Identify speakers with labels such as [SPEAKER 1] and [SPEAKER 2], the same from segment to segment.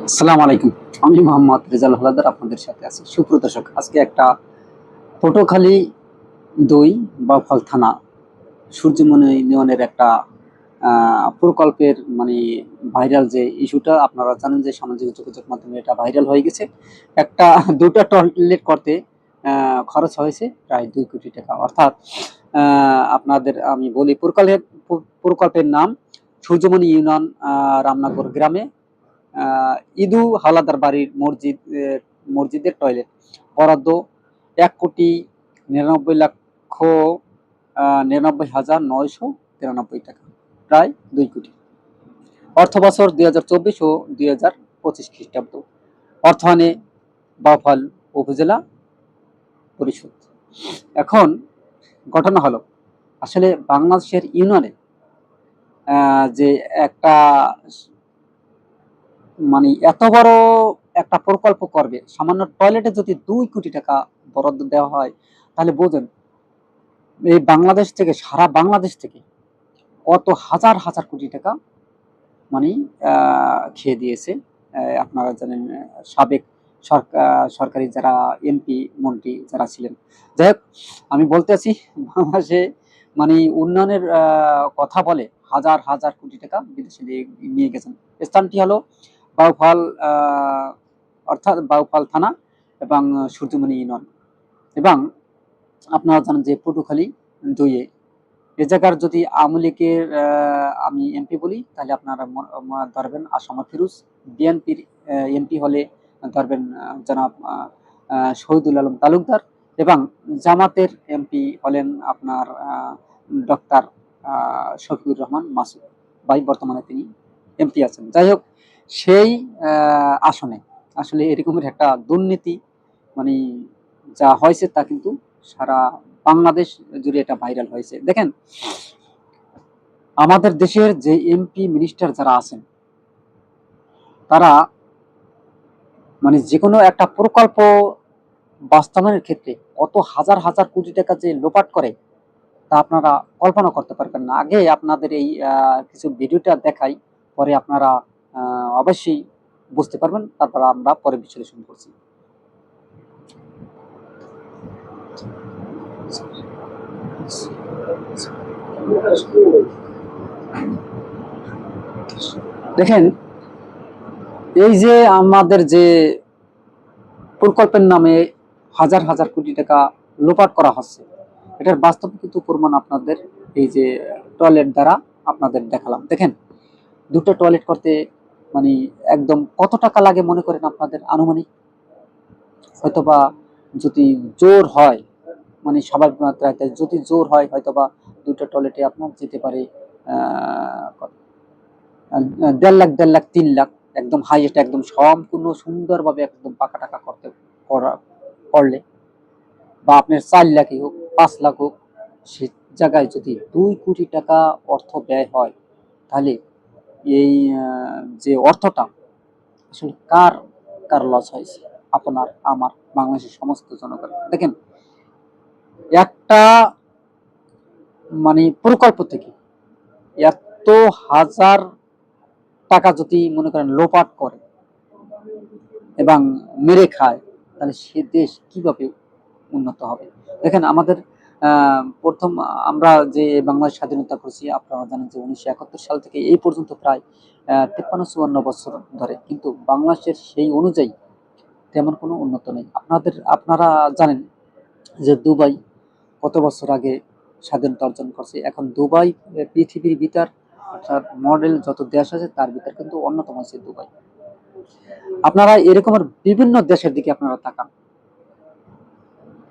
[SPEAKER 1] আসসালামু আলাইকুম। আমি মোহাম্মদ রেজাল হালাদার আপনাদের সাথে আছি। সুপ্রদর্শক, আজকে একটা পটুয়াখালী ২ বাউফল থানা সূর্যমণি ইউনিয়নের একটা প্রকল্পের ভাইরাল যে ইস্যুটা আপনারা জানেন যে সামাজিক যোগাযোগ মাধ্যমে এটা ভাইরাল হয়ে গেছে। একটা ২টা টয়লেট করতে খরচ হয়েছে প্রায় ২ কোটি টাকা। অর্থাৎ আপনাদের আমি বলি প্রকল্পের নাম সূর্যমণি ইউনিয়ন রামনগর গ্রামে ইদু হাওলাদার বাড়ির মসজিদের টয়লেট বরাদ্দ ১,৯৯,৯৯,৯৯৩ টাকা, প্রায় ২ কোটি। অর্থ বছর ২০২৪ ও ২০২৫ খ্রিস্টাব্দ। অর্থায়নে বাউফল উপজেলা পরিষদ। এখন ঘটনা হলো, আসলে বাংলাদেশের ইউনিয়নে যে একটা এত বড় একটা প্রকল্প করবে, সামান্য টয়লেটে যদি ২ কোটি টাকা বরাদ্দ দেওয়া হয়, তাহলে বোঝেন এই বাংলাদেশ থেকে, সারা বাংলাদেশ থেকে কত হাজার হাজার কোটি টাকা মানে খেয়ে দিয়েছে। আপনারা জানেন, সাবেক সরকারি যারা এমপি মন্ত্রী যারা ছিলেন। যাই হোক, আমি বলতে আছি, বাংলাদেশে উন্নয়নের কথা বলে হাজার হাজার কোটি টাকা বিদেশে নিয়ে গেছেন। স্থানটি হলো বাউফল, অর্থাৎ বাউফল থানা এবং সূর্যমণি ইউনিয়ন। এবং আপনারা জানেন যে পটুয়াখালী ২ এ জায়গার যদি আওয়ামী লীগের আমি এমপি বলি, তাহলে আপনারা ধরবেন আসামা ফিরোজ। বিএনপির এমপি হলে ধরবেন জনাব শহীদুল আলম তালুকদার। এবং জামাতের এমপি হলেন আপনার ডক্টর শফিকুর রহমান মাসুদ ভাই, বর্তমানে তিনি এমপি আছেন। যাই হোক, সেই আসনে আসলে এরকমের একটা দুর্নীতি মানে যা হয়েছে তা কিন্তু সারা বাংলাদেশ জুড়ে এটা ভাইরাল হয়েছে। দেখেন, আমাদের দেশের যে এমপি মিনিস্টার যারা আছেন, তারা যে কোনো একটা প্রকল্প বাস্তবায়নের ক্ষেত্রে কত হাজার হাজার কোটি টাকা যে লোপাট করে, তা আপনারা কল্পনা করতে পারবেন না। আগে আপনাদের এই কিছু ভিডিওটা দেখাই, পরে আপনারা অবশ্যই বুঝতে পারবেন, তারপর আমরা পরে বিশ্লেষণ করছি। দেখেন, এই যে আমাদের যে প্রকল্পের নামে হাজার হাজার কোটি টাকা লোপাট করা হচ্ছে, এটার বাস্তব কিন্তু প্রমাণ আপনাদের এই যে টয়লেট দ্বারা আপনাদের দেখালাম। দেখেন, ২টা টয়লেট করতে একদম কত টাকা লাগে মনে করেন আপনাদের আনুমানিক? হয়তোবা যদি জোর হয়, স্বাভাবিক মাত্রায় যদি জোর হয়, হয়তোবা ২টা টয়লেটে আপনার যেতে পারে ১.৫ লাখ ৩ লাখ, একদম হাইয়েস্ট, একদম সম্পূর্ণ সুন্দরভাবে একদম পাকা টাকা করলে, বা আপনার ৪ লাখই হোক ৫ লাখ হোক, সে জায়গায় যদি ২ কোটি টাকা অর্থ ব্যয় হয়, তাহলে এই যে অর্থটা আসলে কার কার লস হয়েছে? আপনার, আমার, বাংলাদেশের সমস্ত জনগণ। দেখেন, একটা প্রকল্প থেকে এত হাজার টাকা যদি মনে করেন লোপাট করে এবং মেরে খায়, তাহলে সে দেশ কিভাবে উন্নত হবে? দেখেন, আমাদের প্রথম আমরা যে বাংলাদেশ স্বাধীনতা করেছি, আপনারা জানেন যে ১৯৭১ সাল থেকে এই পর্যন্ত প্রায় ৫৩-৫৪ বছর ধরে, কিন্তু বাংলাদেশের সেই অনুযায়ী তেমন কোনো উন্নত নেই। আপনারা জানেন যে দুবাই কত বছর আগে স্বাধীনতা অর্জন করছে। এখন দুবাই পৃথিবীর ভিতর, অর্থাৎ মডেল যত দেশ আছে তার ভিতর কিন্তু অন্যতম হচ্ছে দুবাই। আপনারা এরকমের বিভিন্ন দেশের দিকে আপনারা তাকান,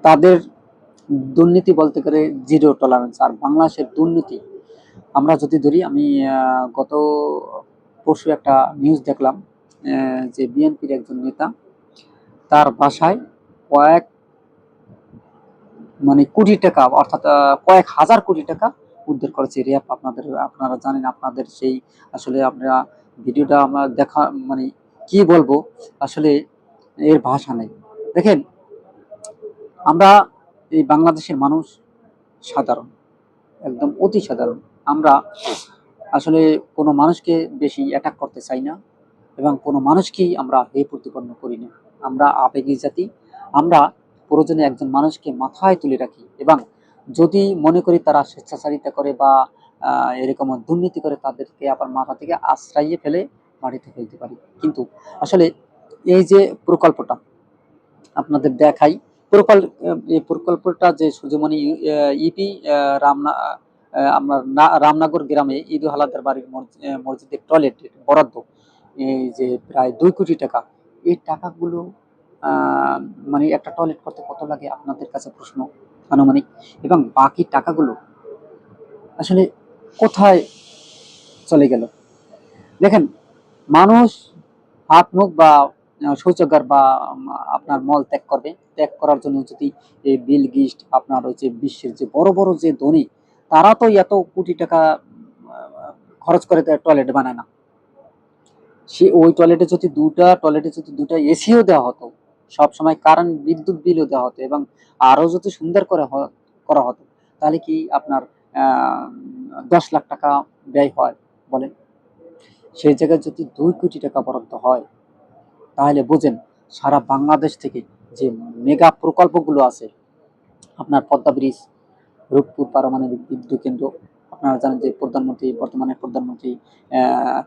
[SPEAKER 1] তাদের দুর্নীতি বলতে গেলে জিরো টলারেন্স। আর বাংলাদেশের দুর্নীতি আমরা যদি ধরি, আমি গত পরশু একটা নিউজ দেখলাম যে বিএনপির একজন নেতা, তার বাসায় কয়েক কোটি টাকা, অর্থাৎ কয়েক হাজার কোটি টাকা উদ্ধার করেছে র্যাব। আপনারা জানেন, আপনাদের সেই আসলে আমরা ভিডিওটা আমরা দেখা কি বলবো, আসলে এর ভাষা নেই। দেখেন, আমরা এই বাংলাদেশের মানুষ সাধারণ, একদম অতি সাধারণ। আমরা আসলে কোনো মানুষকে বেশি অ্যাটাক করতে চাই না, এবং কোনো মানুষকেই আমরা হে প্রতিপন্ন করি না। আমরা আবেগী জাতি। আমরা প্রয়োজনে একজন মানুষকে মাথায় তুলে রাখি, এবং যদি মনে করি তারা স্বেচ্ছাচারিতা করে বা এরকম দুর্নীতি করে, তাদেরকে আবার মাথা থেকে আশ্রাইয়ে ফেলে মাটিতে ফেলতে পারি। কিন্তু আসলে এই যে প্রকল্পটা আপনাদের দেখাই, এই প্রকল্পটা যে সূর্যমণি ইপি আপনার রামনগর গ্রামে ঈদুল হালাদার বাড়ির মসজিদের টয়লেট বরাদ্দ, এই যে প্রায় 2 কোটি টাকা। এই টাকাগুলো মানে একটা টয়লেট করতে কত লাগে আপনাদের কাছে প্রশ্ন আনুমানিক, এবং বাকি টাকাগুলো আসলে কোথায় চলে গেল? দেখেন, মানুষ হাত মুখ বা শৌচাগার বা আপনার মল ত্যাগ করবে। ত্যাগ করার জন্য যদি এই বিল গেটস, আপনার হচ্ছে বিশ্বের যে বড় বড় যে ধনী, তারা তো এত কোটি টাকা খরচ করে টয়লেট বানায় না। সে ওই টয়লেটে যদি দুটা এসিও দেওয়া হতো, সব সময় কারেন্ট বিদ্যুৎ বিলও দেওয়া হতো, এবং আরো যদি সুন্দর করে করা হতো, তাহলে কি আপনার 10 লাখ টাকা ব্যয় হয় বলেন? সেই জায়গায় যদি 2 কোটি টাকা বরাদ্দ হয়, তাহলে বোঝেন সারা বাংলাদেশ থেকে যে মেগা প্রকল্পগুলো আছে, আপনার পদ্মা ব্রিজ, রূপপুর পারমাণবিক বিদ্যুৎ কেন্দ্র, আপনারা জানেন যে বর্তমানে প্রধানমন্ত্রী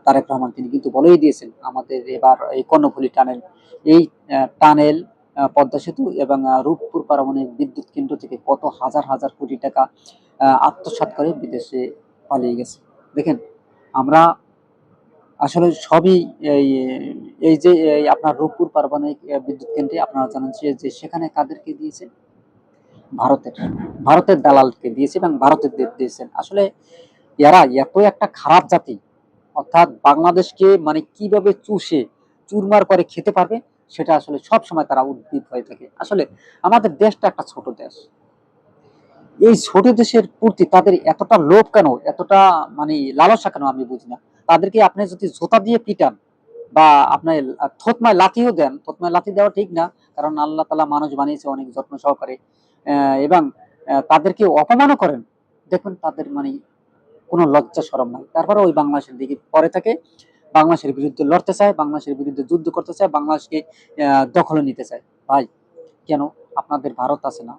[SPEAKER 1] তারেক রহমান তিনি কিন্তু বলেই দিয়েছেন আমাদের এবার এই কর্ণফুলী টানেল, এই টানেল, পদ্মা সেতু এবং রূপপুর পারমাণবিক বিদ্যুৎ কেন্দ্র থেকে কত হাজার হাজার কোটি টাকা আত্মসাৎ করে বিদেশে পালিয়ে গেছে। দেখেন, আমরা আসলে সবই এই এই যে আপনার রূপপুর পারমাণবিক বিদ্যুৎ কেন্দ্রে আপনারা জানেন যে সেখানে কাদেরকে দিয়েছে? ভারতের ভারতের দালালকে দিয়েছে এবং ভারতের দিয়েছেন। আসলে এরা এত একটা খারাপ জাতি, অর্থাৎ বাংলাদেশকে মানে কিভাবে চুষে চুরমার করে খেতে পারবে, সেটা আসলে সব সময় তারা উদ্গ্রীব হয়ে থাকে। আসলে আমাদের দেশটা একটা ছোট দেশ। এই ছোট দেশের প্রতি তাদের এতটা লোভ কেন, এতটা মানে লালসা কেন, আমি বুঝি না। তাদেরকে আপনি যদি জোতা দিয়ে পিটান বা আপনার থতমায় লাথিও দেন, থতমায় লাথি দেওয়া ঠিক না, কারণ আল্লাহ তাআলা মানুষ বানিয়েছে অনেক যত্ন সহকারে, এবং তাদেরকে অপমানও করেন, দেখবেন তাদের মানে কোনো লজ্জা শরম নাই। তারপরে ওই বাংলাদেশের দিকে পরে থাকে, বাংলাদেশের বিরুদ্ধে লড়তে চায়, বাংলাদেশের বিরুদ্ধে যুদ্ধ করতে চায়, বাংলাদেশকে দখলে নিতে চায়। ভাই, কেন? আপনাদের ভারত আছে না,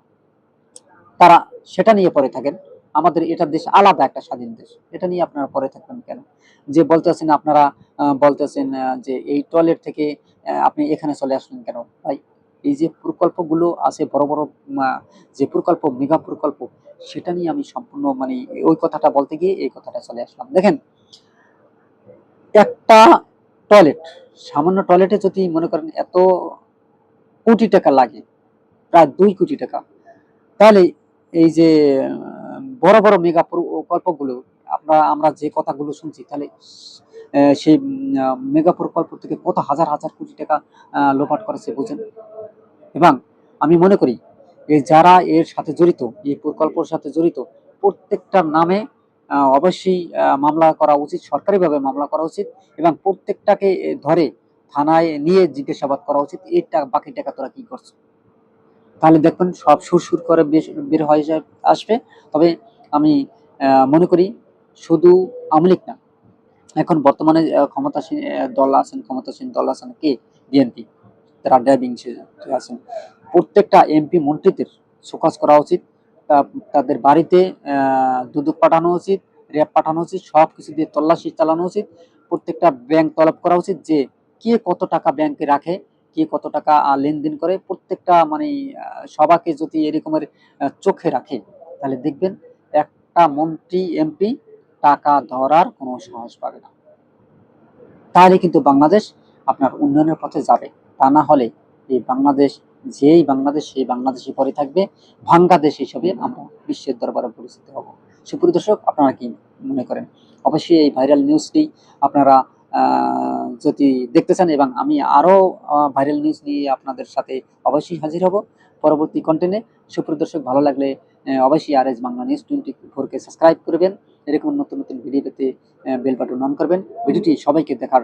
[SPEAKER 1] তারা সেটা নিয়ে পড়ে থাকেন। আমাদের এটা দেশ আলাদা একটা স্বাধীন দেশ, এটা নিয়ে আপনারা পড়ে থাকবেন কেন? যে বলতেছেন আপনারা, বলতেছেন যে এই টয়লেট থেকে আপনি এখানে চলে আসলেন কেন? ভাই, এই যে প্রকল্পগুলো আছে বড় বড়, যে প্রকল্প, মেগা প্রকল্প, সেটা নিয়ে আমি সম্পূর্ণ মানে ওই কথাটা বলতে গিয়ে এই কথাটা চলে আসলাম। দেখেন, একটা টয়লেট, সামান্য টয়লেটে যদি মনে করেন এত কোটি টাকা লাগে, প্রায় 2 কোটি টাকা, তাহলে এই যে বড় বড় মেগা প্রকল্পগুলো, আমরা যে কথাগুলো শুনছি, তাহলে সেই মেগা প্রকল্প থেকে কত হাজার হাজার কোটি টাকা লোপাট করেছে বুঝেন। এবং আমি মনে করি যারা এর সাথে জড়িত, এই প্রকল্পের সাথে জড়িত, প্রত্যেকটার নামে অবশ্যই মামলা করা উচিত, সরকারিভাবে মামলা করা উচিত, এবং প্রত্যেকটাকে ধরে থানায় নিয়ে জিজ্ঞাসাবাদ করা উচিত, এই বাকি টাকা তোরা কি করছো। তাহলে দেখবেন সব সুরসুর করে বের হয়ে আসবে। তবে আমি মনে করি শুধু আওয়ামী লীগ না, এখন বর্তমানে ক্ষমতাসীন দল আছেন কে? বিএনপি, তারা ড্রাইভিং আছেন। প্রত্যেকটা এমপি মন্ত্রীদের শোকজ করা উচিত, তাদের বাড়িতে দুদক পাঠানো উচিত, র্যাব পাঠানো উচিত, সব কিছু দিয়ে তল্লাশি চালানো উচিত। প্রত্যেকটা ব্যাংক তলব করা উচিত যে কে কত টাকা ব্যাংকে রাখে, কে কত টাকা লেনদেন করে, প্রত্যেকটা মানে সবাকে যদি এরকমের চোখে রাখে, তাহলে দেখবেন একটা মন্ত্রী এমপি টাকা ধরার কোনো সাহস পাবে না। তাহলে কিন্তু বাংলাদেশ আপনার উন্নয়নের পথে যাবে। তা না হলে এই বাংলাদেশ, যেই বাংলাদেশ, সেই বাংলাদেশই পরে থাকবে, ভাঙ্গা দেশ হিসেবে আমরা বিশ্বের দরবারে পরিচিত হব। সুপ্রিয় দর্শক, আপনারা কি মনে করেন? অবশ্যই এই ভাইরাল নিউজটি আপনারা যদি দেখতে চান, এবং আমি আরও ভাইরাল নিউজ নিয়ে আপনাদের সাথে অবশ্যই হাজির হব পরবর্তী কন্টেন্টে। সুপ্রিয় দর্শক, ভালো লাগলে অবশ্যই আর এস বাংলা নিউজ 24-কে সাবস্ক্রাইব করবেন। এরকম নতুন নতুন ভিডিও পেতে বেল বাটন অন করবেন। ভিডিওটি সবাইকে দেখার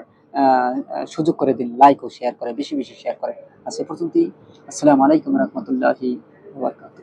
[SPEAKER 1] সুযোগ করে দিন, লাইক ও শেয়ার করে, বেশি বেশি শেয়ার করে। আজ এ পর্যন্তই। আসসালামু আলাইকুম রহমতুল্লাহি ওয়া বারাকাতুহু।